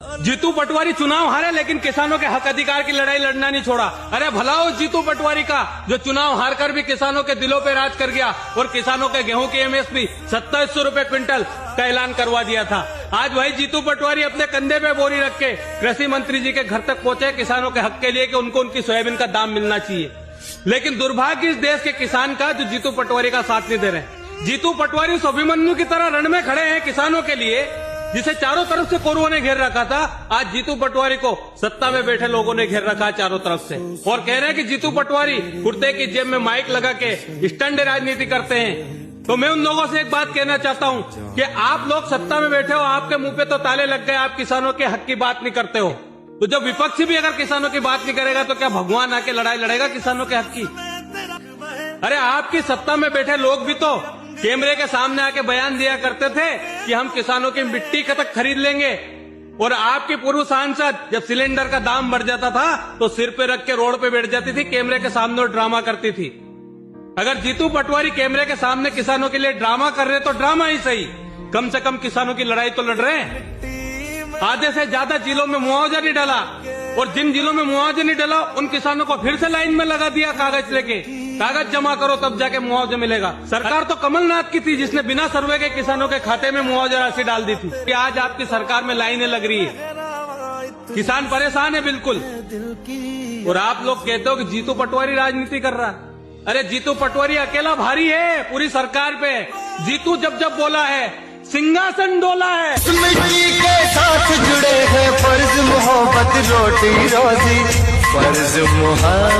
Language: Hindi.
जीतू पटवारी चुनाव हारे लेकिन किसानों के हक अधिकार की लड़ाई लड़ना नहीं छोड़ा। अरे भला हो जीतू पटवारी का, जो चुनाव हारकर भी किसानों के दिलों पे राज कर गया और किसानों के गेहूं की एमएसपी 2700 रुपए क्विंटल का ऐलान करवा दिया था। आज वही जीतू पटवारी अपने कंधे पे बोरी रख के कृषि मंत्री जी के घर तक पहुंचे किसानों के हक के लिए कि उनको उनकी सोयाबीन का दाम मिलना चाहिए। लेकिन दुर्भाग्य इस देश के किसान का जो जीतू पटवारी का साथ नहीं दे रहे। जीतू पटवारी उस अभिमन्यु की तरह रण में खड़े हैं किसानों के लिए, जिसे चारों तरफ से कोरुओं ने घेर रखा था। आज जीतू पटवारी को सत्ता में बैठे लोगों ने घेर रखा है चारों तरफ से, और कह रहे हैं कि जीतू पटवारी कुर्ते की जेब में माइक लगा के स्टंट राजनीति करते हैं। तो मैं उन लोगों से एक बात कहना चाहता हूं कि आप लोग सत्ता में बैठे हो, आपके मुंह पे तो ताले लग गए, आप किसानों के हक की बात नहीं करते हो। तो जब विपक्षी भी अगर किसानों की बात नहीं करेगा तो क्या भगवान आके लड़ाई लड़ेगा किसानों के हक की? अरे आपकी सत्ता में बैठे लोग भी तो कैमरे के सामने आके बयान दिया करते थे कि हम किसानों की मिट्टी तक खरीद लेंगे, और आपके पूर्व सांसद जब सिलेंडर का दाम बढ़ जाता था तो सिर पे रख के रोड पे बैठ जाती थी कैमरे के सामने और ड्रामा करती थी। अगर जीतू पटवारी कैमरे के सामने किसानों के लिए ड्रामा कर रहे तो ड्रामा ही सही, कम से कम किसानों की लड़ाई तो लड़ रहे हैं। आधे से ज्यादा जिलों में मुआवजा नहीं डाला, और जिन जिलों में मुआवजा नहीं डाला उन किसानों को फिर से लाइन में लगा दिया कागज लेके, कागज जमा करो तब जाके मुआवजा मिलेगा। सरकार तो कमलनाथ की थी जिसने बिना सर्वे के किसानों के खाते में मुआवजा राशि डाल दी थी। कि आज आपकी सरकार में लाइनें लग रही है, किसान परेशान है बिल्कुल, और आप लोग कहते हो कि जीतू पटवारी राजनीति कर रहा। अरे जीतू पटवारी अकेला भारी है पूरी सरकार पे। जीतू जब जब बोला है सिंहासन डोला है। मिट्टी के साथ जुड़े हैं फर्ज मोहब्बत रोटी रोजी फर्ज मोहब्बत।